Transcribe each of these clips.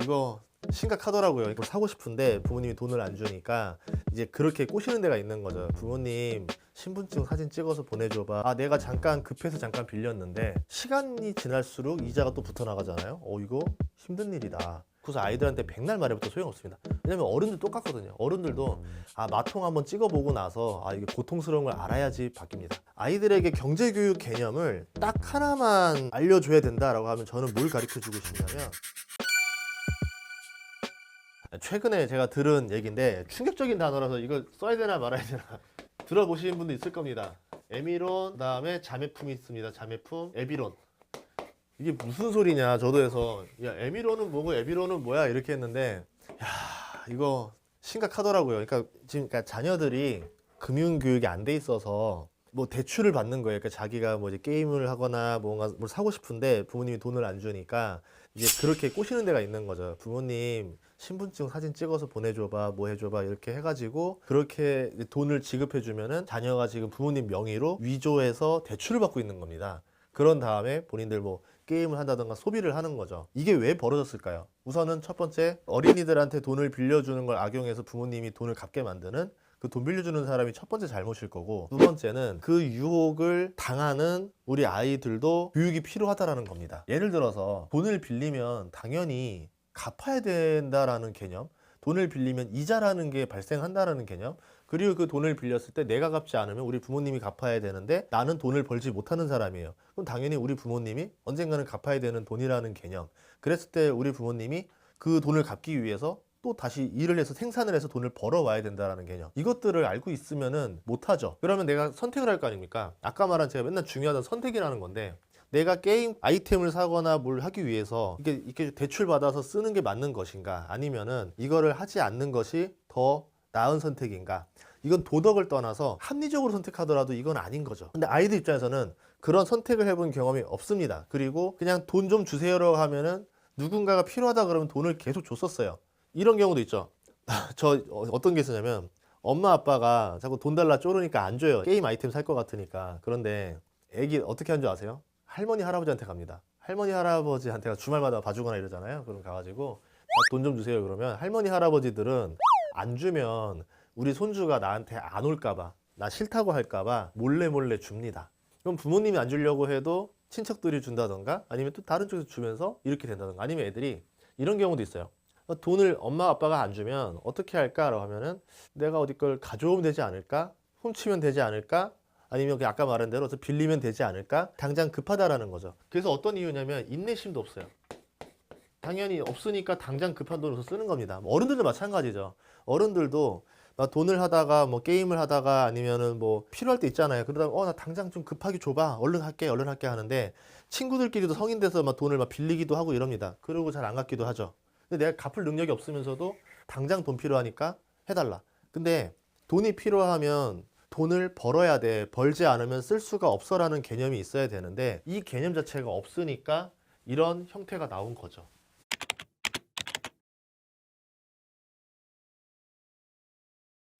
이거 심각하더라고요. 이걸 사고 싶은데 부모님이 돈을 안 주니까 이제 그렇게 꼬시는 데가 있는 거죠. 부모님 신분증 사진 찍어서 보내줘봐. 아, 내가 잠깐 급해서 잠깐 빌렸는데 시간이 지날수록 이자가 또 붙어 나가잖아요. 이거 힘든 일이다. 그래서 아이들한테 백날 말해도 소용없습니다. 왜냐면 어른들 똑같거든요. 어른들도 마통 한번 찍어보고 나서 이게 고통스러운 걸 알아야지 바뀝니다. 아이들에게 경제교육 개념을 딱 하나만 알려줘야 된다라고 하면 저는 뭘 가르쳐 주고 싶냐면, 최근에 제가 들은 얘기인데 충격적인 단어라서 이걸 써야 되나 말아야 되나 들어보신 분도 있을 겁니다. 에미론, 그다음에 자매품이 있습니다. 자매품, 에비론. 이게 무슨 소리냐 저도 해서, 야, 에미론은 뭐고 에비론은 뭐야 이렇게 했는데, 야, 이거 심각하더라고요. 그러니까 자녀들이 금융 교육이 안 돼 있어서 뭐 대출을 받는 거예요. 그러니까 자기가 뭐 이제 게임을 하거나 뭔가 뭘 사고 싶은데 부모님이 돈을 안 주니까 이제 그렇게 꼬시는 데가 있는 거죠. 부모님 신분증 사진 찍어서 보내줘봐, 뭐 해줘봐 이렇게 해가지고 그렇게 돈을 지급해주면은 자녀가 지금 부모님 명의로 위조해서 대출을 받고 있는 겁니다. 그런 다음에 본인들 뭐 게임을 한다던가 소비를 하는 거죠. 이게 왜 벌어졌을까요? 우선은 첫 번째, 어린이들한테 돈을 빌려주는 걸 악용해서 부모님이 돈을 갚게 만드는 그 돈 빌려주는 사람이 첫 번째 잘못일 거고, 두 번째는 그 유혹을 당하는 우리 아이들도 교육이 필요하다라는 겁니다. 예를 들어서 돈을 빌리면 당연히 갚아야 된다라는 개념, 돈을 빌리면 이자라는 게 발생한다라는 개념, 그리고 그 돈을 빌렸을 때 내가 갚지 않으면 우리 부모님이 갚아야 되는데 나는 돈을 벌지 못하는 사람이에요. 그럼 당연히 우리 부모님이 언젠가는 갚아야 되는 돈이라는 개념. 그랬을 때 우리 부모님이 그 돈을 갚기 위해서 또 다시 일을 해서 생산을 해서 돈을 벌어와야 된다는 개념. 이것들을 알고 있으면은 못하죠. 그러면 내가 선택을 할 거 아닙니까? 아까 말한 제가 맨날 중요하던 선택이라는 건데, 내가 게임 아이템을 사거나 뭘 하기 위해서 이렇게 대출 받아서 쓰는 게 맞는 것인가, 아니면은 이거를 하지 않는 것이 더 나은 선택인가? 이건 도덕을 떠나서 합리적으로 선택하더라도 이건 아닌 거죠. 근데 아이들 입장에서는 그런 선택을 해본 경험이 없습니다. 그리고 그냥 돈 좀 주세요라고 하면은 누군가가 필요하다 그러면 돈을 계속 줬었어요. 이런 경우도 있죠. 저 어떤 게 있었냐면, 엄마 아빠가 자꾸 돈 달라 쪼르니까 안 줘요. 게임 아이템 살 것 같으니까. 그런데 애기 어떻게 하는 줄 아세요? 할머니 할아버지한테 갑니다. 할머니 할아버지한테가 주말마다 봐주거나 이러잖아요. 그럼 가가지고 돈 좀 주세요 그러면 할머니 할아버지들은 안 주면 우리 손주가 나한테 안 올까봐, 나 싫다고 할까봐 몰래 몰래 줍니다. 그럼 부모님이 안 주려고 해도 친척들이 준다던가, 아니면 또 다른 쪽에서 주면서 이렇게 된다던가, 아니면 애들이 이런 경우도 있어요. 돈을 엄마 아빠가 안 주면 어떻게 할까라고 하면은, 내가 어디 걸 가져오면 되지 않을까? 훔치면 되지 않을까? 아니면 아까 말한 대로 빌리면 되지 않을까? 당장 급하다라는 거죠. 그래서 어떤 이유냐면 인내심도 없어요. 당연히 없으니까 당장 급한 돈을 쓰는 겁니다. 어른들도 마찬가지죠. 어른들도 막 돈을 하다가 뭐 게임을 하다가 아니면은 뭐 필요할 때 있잖아요. 그러다가 나 당장 좀 급하게 줘봐, 얼른 할게 하는데, 친구들끼리도 성인 돼서 막 돈을 막 빌리기도 하고 이럽니다. 그러고 잘 안 갚기도 하죠. 근데 내가 갚을 능력이 없으면서도 당장 돈 필요하니까 해달라. 근데 돈이 필요하면 돈을 벌어야 돼. 벌지 않으면 쓸 수가 없어라는 개념이 있어야 되는데, 이 개념 자체가 없으니까 이런 형태가 나온 거죠.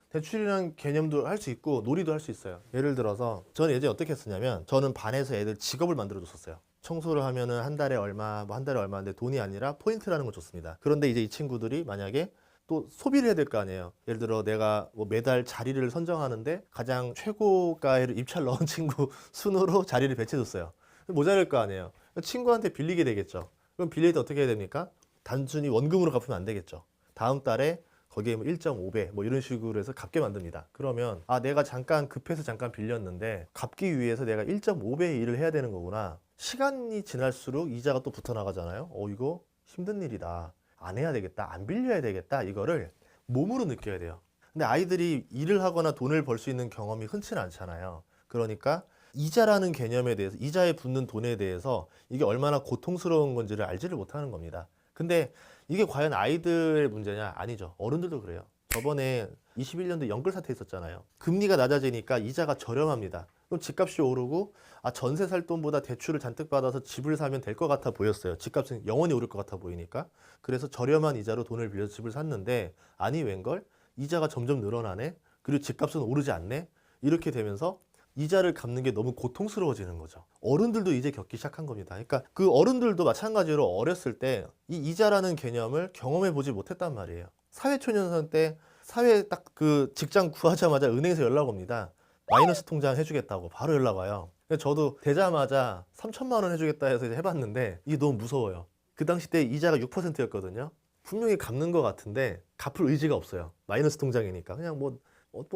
대출이라는 개념도 할 수 있고 놀이도 할 수 있어요. 예를 들어서 저는 예전에 어떻게 했었냐면, 저는 반에서 애들 직업을 만들어 줬었어요. 청소를 하면은 한 달에 얼마, 뭐 한 달에 얼마인데 돈이 아니라 포인트라는 걸 줬습니다. 그런데 이제 이 친구들이 만약에 또 소비를 해야 될 거 아니에요. 예를 들어 내가 뭐 매달 자리를 선정하는데 가장 최고가의 입찰 넣은 친구 순으로 자리를 배치해줬어요. 모자랄 거 아니에요. 친구한테 빌리게 되겠죠. 그럼 빌릴 때 어떻게 해야 됩니까? 단순히 원금으로 갚으면 안 되겠죠. 다음 달에 거기에 뭐 1.5배 뭐 이런 식으로 해서 갚게 만듭니다. 그러면 내가 잠깐 급해서 잠깐 빌렸는데 갚기 위해서 내가 1.5배의 일을 해야 되는 거구나. 시간이 지날수록 이자가 또 붙어 나가잖아요. 이거 힘든 일이다. 안 해야 되겠다. 안 빌려야 되겠다. 이거를 몸으로 느껴야 돼요. 근데 아이들이 일을 하거나 돈을 벌 수 있는 경험이 흔치는 않잖아요. 그러니까 이자라는 개념에 대해서, 이자에 붙는 돈에 대해서 이게 얼마나 고통스러운 건지를 알지를 못하는 겁니다. 근데 이게 과연 아이들의 문제냐? 아니죠. 어른들도 그래요. 저번에 21년도 연끌 사태 있었잖아요. 금리가 낮아지니까 이자가 저렴합니다. 그럼 집값이 오르고 전세 살 돈보다 대출을 잔뜩 받아서 집을 사면 될 것 같아 보였어요. 집값은 영원히 오를 것 같아 보이니까. 그래서 저렴한 이자로 돈을 빌려서 집을 샀는데, 아니 웬걸? 이자가 점점 늘어나네? 그리고 집값은 오르지 않네? 이렇게 되면서 이자를 갚는 게 너무 고통스러워지는 거죠. 어른들도 이제 겪기 시작한 겁니다. 그러니까 그 어른들도 마찬가지로 어렸을 때 이 이자라는 개념을 경험해 보지 못했단 말이에요. 사회초년생 때 사회 딱 그 직장 구하자마자 은행에서 연락 옵니다. 마이너스 통장 해주겠다고 바로 연락 와요. 그래서 저도 되자마자 3천만 원 해주겠다 해서 이제 해봤는데 이게 너무 무서워요. 그 당시 때 이자가 6%였거든요. 분명히 갚는 것 같은데 갚을 의지가 없어요. 마이너스 통장이니까. 그냥 뭐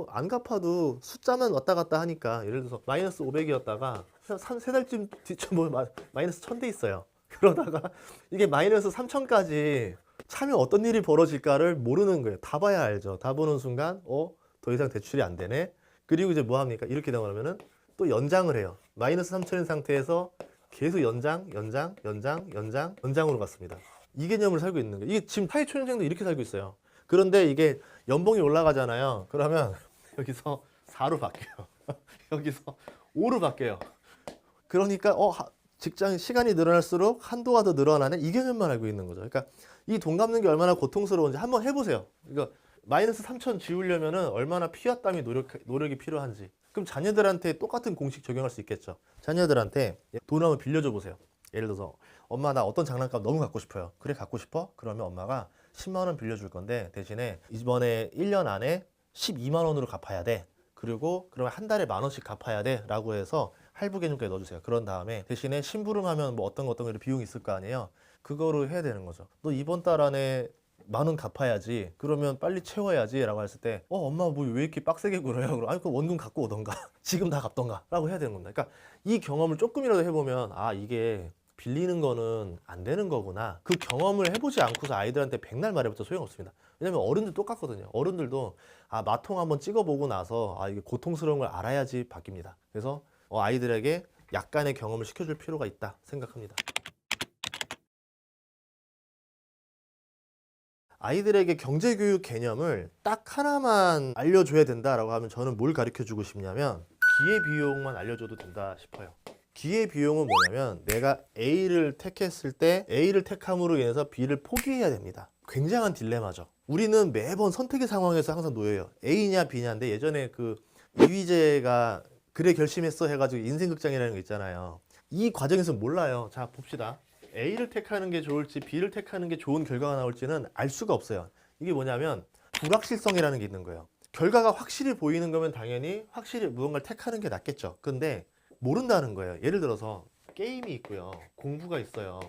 안 갚아도 숫자만 왔다 갔다 하니까, 예를 들어서 마이너스 500이었다가 세 달쯤 뒤쯤 보면 마이너스 1000돼 있어요. 그러다가 이게 마이너스 3000까지 차면 어떤 일이 벌어질까를 모르는 거예요. 다 봐야 알죠. 다 보는 순간 더 이상 대출이 안 되네. 그리고 이제 뭐 합니까? 이렇게 되면은 또 연장을 해요. 마이너스 3000인 상태에서 계속 연장으로 갔습니다. 이 개념을 살고 있는 거예요. 이게 지금 사회초년생도 이렇게 살고 있어요. 그런데 이게 연봉이 올라가잖아요. 그러면 여기서 4로 바뀌어요. 여기서 5로 바뀌어요. 그러니까 직장 시간이 늘어날수록 한도가 더 늘어나네, 이 개념만 알고 있는 거죠. 그러니까 이 돈 갚는 게 얼마나 고통스러운지 한번 해보세요. 그러니까 마이너스 3천 지우려면은 얼마나 피와 땀이 노력이 필요한지. 그럼 자녀들한테 똑같은 공식 적용할 수 있겠죠. 자녀들한테 돈 한번 빌려줘 보세요. 예를 들어서 엄마 나 어떤 장난감 너무 갖고 싶어요. 그래 갖고 싶어? 그러면 엄마가 10만 원 빌려줄 건데 대신에 이번에 1년 안에 12만 원으로 갚아야 돼. 그리고 그러면 한 달에 10,000원씩 갚아야 돼 라고 해서 할부 개념까지 넣어주세요. 그런 다음에 대신에 심부름하면 뭐 어떤 비용이 있을 거 아니에요. 그거를 해야 되는 거죠. 너 이번 달 안에 10,000원 갚아야지. 그러면 빨리 채워야지 라고 했을 때 엄마 뭐 왜 이렇게 빡세게 굴어요? 그럼 아니 그 원금 갖고 오던가 지금 다 갚던가 라고 해야 되는 겁니다. 그러니까 이 경험을 조금이라도 해보면 이게 빌리는 거는 안 되는 거구나. 그 경험을 해보지 않고서 아이들한테 백날 말해봤자 소용없습니다. 왜냐면 어른들 똑같거든요. 어른들도 마통 한번 찍어보고 나서 이게 고통스러운 걸 알아야지 바뀝니다. 그래서 아이들에게 약간의 경험을 시켜줄 필요가 있다 생각합니다. 아이들에게 경제교육 개념을 딱 하나만 알려줘야 된다라고 하면 저는 뭘 가르쳐주고 싶냐면 기회비용만 알려줘도 된다 싶어요. 기회비용은 뭐냐면 내가 A를 택했을 때 A를 택함으로 인해서 B를 포기해야 됩니다. 굉장한 딜레마죠. 우리는 매번 선택의 상황에서 항상 놓여요. A냐 B냐인데 예전에 그 이휘재가 그래 결심했어 해가지고 인생극장이라는 거 있잖아요. 이 과정에서 몰라요. 자 봅시다. A를 택하는 게 좋을지 B를 택하는 게 좋은 결과가 나올지는 알 수가 없어요. 이게 뭐냐면 불확실성이라는 게 있는 거예요. 결과가 확실히 보이는 거면 당연히 확실히 무언가를 택하는 게 낫겠죠. 근데 모른다는 거예요. 예를 들어서 게임이 있고요. 공부가 있어요.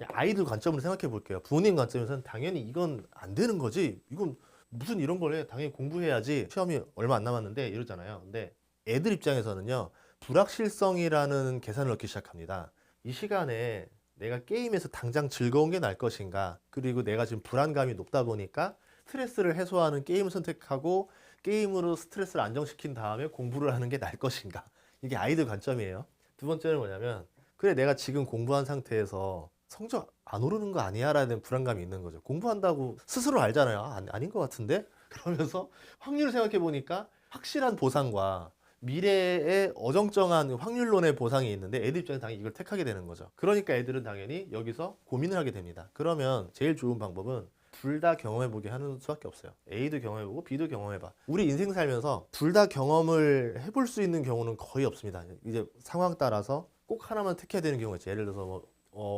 아이들 관점으로 생각해 볼게요. 부모님 관점에서는 당연히 이건 안 되는 거지. 이건 무슨 이런 걸 해. 당연히 공부해야지. 시험이 얼마 안 남았는데 이러잖아요. 근데 애들 입장에서는요. 불확실성이라는 계산을 넣기 시작합니다. 이 시간에 내가 게임에서 당장 즐거운 게 날 것인가. 그리고 내가 지금 불안감이 높다 보니까 스트레스를 해소하는 게임을 선택하고 게임으로 스트레스를 안정시킨 다음에 공부를 하는 게 날 것인가. 이게 아이들 관점이에요. 두 번째는 뭐냐면 그래 내가 지금 공부한 상태에서 성적 안 오르는 거 아니야 라는 불안감이 있는 거죠. 공부한다고 스스로 알잖아요. 아닌 것 같은데? 그러면서 확률을 생각해 보니까 확실한 보상과 미래의 어정쩡한 확률론의 보상이 있는데 애들 입장에서 당연히 이걸 택하게 되는 거죠. 그러니까 애들은 당연히 여기서 고민을 하게 됩니다. 그러면 제일 좋은 방법은 둘 다 경험해보게 하는 수밖에 없어요. A도 경험해보고 B도 경험해봐. 우리 인생 살면서 둘 다 경험을 해볼 수 있는 경우는 거의 없습니다. 이제 상황 따라서 꼭 하나만 택해야 되는 경우가 있죠. 예를 들어서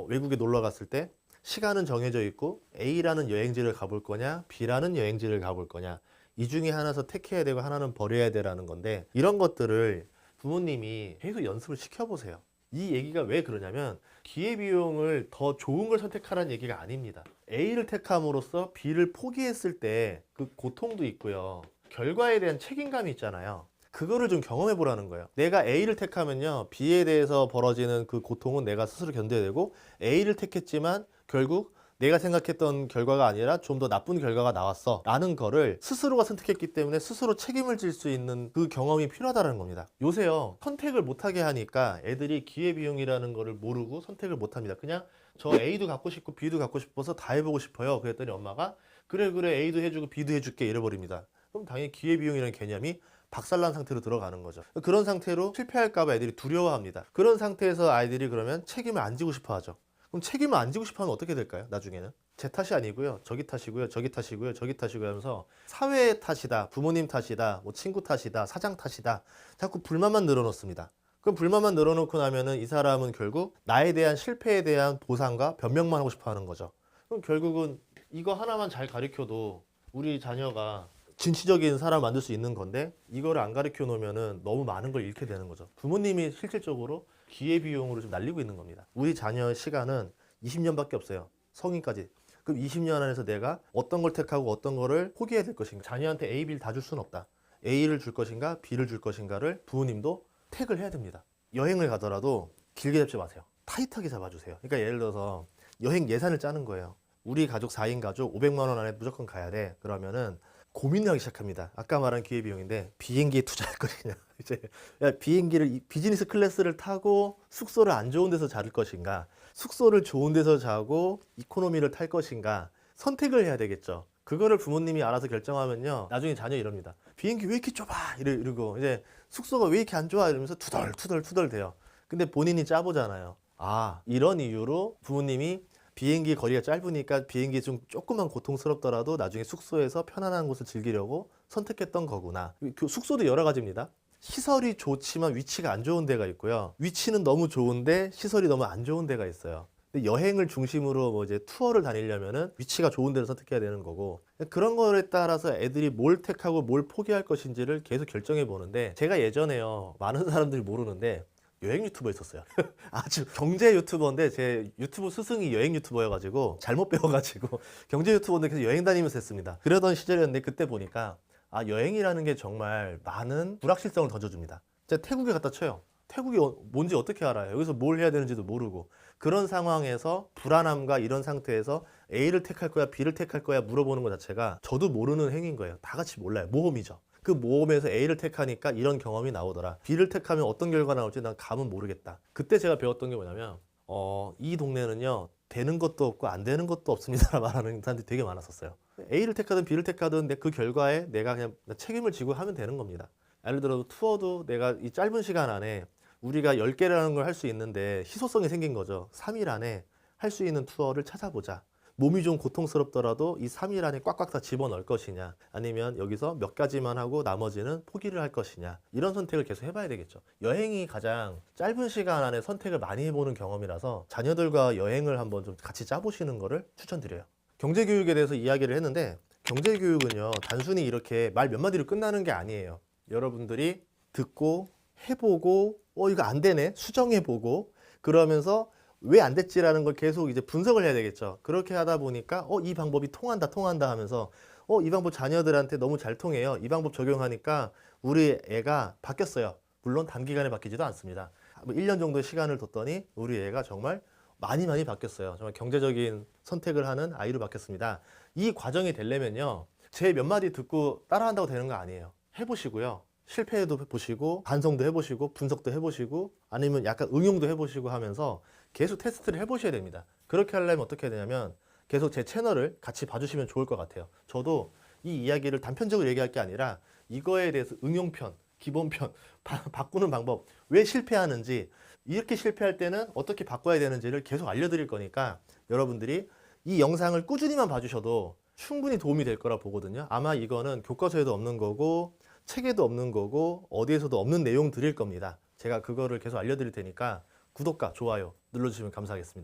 외국에 놀러 갔을 때 시간은 정해져 있고 A라는 여행지를 가볼 거냐 B라는 여행지를 가볼 거냐 이 중에 하나서 택해야 되고 하나는 버려야 되라는 건데 이런 것들을 부모님이 계속 연습을 시켜보세요. 이 얘기가 왜 그러냐면 기회비용을 더 좋은 걸 선택하라는 얘기가 아닙니다. A를 택함으로써 B를 포기했을 때 그 고통도 있고요. 결과에 대한 책임감이 있잖아요. 그거를 좀 경험해 보라는 거예요. 내가 A를 택하면요. B에 대해서 벌어지는 그 고통은 내가 스스로 견뎌야 되고 A를 택했지만 결국 내가 생각했던 결과가 아니라 좀 더 나쁜 결과가 나왔어 라는 거를 스스로가 선택했기 때문에 스스로 책임을 질 수 있는 그 경험이 필요하다는 겁니다. 요새요 선택을 못하게 하니까 애들이 기회비용이라는 거를 모르고 선택을 못합니다. 그냥 저 A도 갖고 싶고 B도 갖고 싶어서 다 해보고 싶어요. 그랬더니 엄마가 그래 A도 해주고 B도 해줄게 이래버립니다. 그럼 당연히 기회비용이라는 개념이 박살난 상태로 들어가는 거죠. 그런 상태로 실패할까봐 애들이 두려워합니다. 그런 상태에서 아이들이 그러면 책임을 안 지고 싶어 하죠. 그럼 책임을 안 지고 싶어 하면 어떻게 될까요? 나중에는 제 탓이 아니고요, 저기 탓이고요, 저기 탓이고요, 저기 탓이고요 하면서 사회의 탓이다, 부모님 탓이다, 뭐 친구 탓이다, 사장 탓이다, 자꾸 불만만 늘어놓습니다. 그럼 불만만 늘어놓고 나면은 이 사람은 결국 나에 대한 실패에 대한 보상과 변명만 하고 싶어 하는 거죠. 그럼 결국은 이거 하나만 잘 가르쳐도 우리 자녀가 진취적인 사람 만들 수 있는 건데, 이거를 안 가르쳐 놓으면은 너무 많은 걸 잃게 되는 거죠. 부모님이 실질적으로 기회비용으로 좀 날리고 있는 겁니다. 우리 자녀의 시간은 20년밖에 없어요. 성인까지. 그럼 20년 안에서 내가 어떤 걸 택하고 어떤 거를 포기해야 될 것인가. 자녀한테 A, B를 다 줄 수는 없다. A를 줄 것인가 B를 줄 것인가를 부모님도 택을 해야 됩니다. 여행을 가더라도 길게 잡지 마세요. 타이트하게 잡아주세요. 그러니까 예를 들어서 여행 예산을 짜는 거예요. 우리 가족 4인 가족 500만 원 안에 무조건 가야 돼. 그러면은 고민을 하기 시작합니다. 아까 말한 기회비용인데, 비행기에 투자할 것이냐, 이제 비행기를 비즈니스 클래스를 타고 숙소를 안 좋은 데서 잘 것인가, 숙소를 좋은 데서 자고 이코노미를 탈 것인가, 선택을 해야 되겠죠. 그거를 부모님이 알아서 결정하면요, 나중에 자녀 이럽니다. 비행기 왜 이렇게 좁아? 이러고 이제 숙소가 왜 이렇게 안 좋아? 이러면서 투덜투덜 돼요. 근데 본인이 짜보잖아요. 아, 이런 이유로 부모님이 비행기 거리가 짧으니까 비행기 좀 조금만 고통스럽더라도 나중에 숙소에서 편안한 곳을 즐기려고 선택했던 거구나. 그 숙소도 여러 가지입니다. 시설이 좋지만 위치가 안 좋은 데가 있고요. 위치는 너무 좋은데 시설이 너무 안 좋은 데가 있어요. 근데 여행을 중심으로 뭐 이제 투어를 다니려면은 위치가 좋은 데를 선택해야 되는 거고, 그런 거에 따라서 애들이 뭘 택하고 뭘 포기할 것인지를 계속 결정해 보는데, 제가 예전에요, 많은 사람들이 모르는데 여행 유튜버 있었어요. 아주 경제 유튜버인데, 제 유튜브 스승이 여행 유튜버여가지고 잘못 배워가지고 경제 유튜버인데 계속 여행 다니면서 했습니다. 그러던 시절이었는데, 그때 보니까 아, 여행이라는 게 정말 많은 불확실성을 던져줍니다. 제가 태국에 갔다 쳐요. 태국이 뭔지 어떻게 알아요? 여기서 뭘 해야 되는지도 모르고. 그런 상황에서 불안함과 이런 상태에서 A를 택할 거야 B를 택할 거야 물어보는 것 자체가 저도 모르는 행위인 거예요. 다 같이 몰라요. 모험이죠. 그 모험에서 A를 택하니까 이런 경험이 나오더라. B를 택하면 어떤 결과 나올지 난 감은 모르겠다. 그때 제가 배웠던 게 뭐냐면, 이 동네는요, 되는 것도 없고 안 되는 것도 없습니다 말하는 사람들이 되게 많았었어요. A를 택하든 B를 택하든 그 결과에 내가 그냥 책임을 지고 하면 되는 겁니다. 예를 들어 투어도 내가 이 짧은 시간 안에 우리가 10개라는 걸 할 수 있는데 희소성이 생긴 거죠. 3일 안에 할 수 있는 투어를 찾아보자. 몸이 좀 고통스럽더라도 이 3일 안에 꽉꽉 다 집어넣을 것이냐, 아니면 여기서 몇 가지만 하고 나머지는 포기를 할 것이냐, 이런 선택을 계속 해봐야 되겠죠. 여행이 가장 짧은 시간 안에 선택을 많이 해보는 경험이라서 자녀들과 여행을 한번 좀 같이 짜보시는 거를 추천드려요. 경제교육에 대해서 이야기를 했는데, 경제교육은요, 단순히 이렇게 말 몇 마디로 끝나는 게 아니에요. 여러분들이 듣고 해보고 이거 안 되네 수정해보고, 그러면서 왜 안 됐지라는 걸 계속 이제 분석을 해야 되겠죠. 그렇게 하다 보니까 이 방법이 통한다 하면서 이 방법 자녀들한테 너무 잘 통해요. 이 방법 적용하니까 우리 애가 바뀌었어요. 물론 단기간에 바뀌지도 않습니다. 뭐 1년 정도의 시간을 뒀더니 우리 애가 정말 많이 바뀌었어요. 정말 경제적인 선택을 하는 아이로 바뀌었습니다. 이 과정이 되려면요, 제 몇 마디 듣고 따라한다고 되는 거 아니에요. 해보시고요, 실패도 해보시고 반성도 해보시고 분석도 해보시고 아니면 약간 응용도 해보시고 하면서 계속 테스트를 해보셔야 됩니다. 그렇게 하려면 어떻게 해야 되냐면, 계속 제 채널을 같이 봐주시면 좋을 것 같아요. 저도 이 이야기를 단편적으로 얘기할 게 아니라 이거에 대해서 응용편, 기본편, 바꾸는 방법, 왜 실패하는지, 이렇게 실패할 때는 어떻게 바꿔야 되는지를 계속 알려드릴 거니까 여러분들이 이 영상을 꾸준히만 봐주셔도 충분히 도움이 될 거라 보거든요. 아마 이거는 교과서에도 없는 거고 책에도 없는 거고 어디에서도 없는 내용 드릴 겁니다. 제가 그거를 계속 알려드릴 테니까 구독과 좋아요 눌러주시면 감사하겠습니다.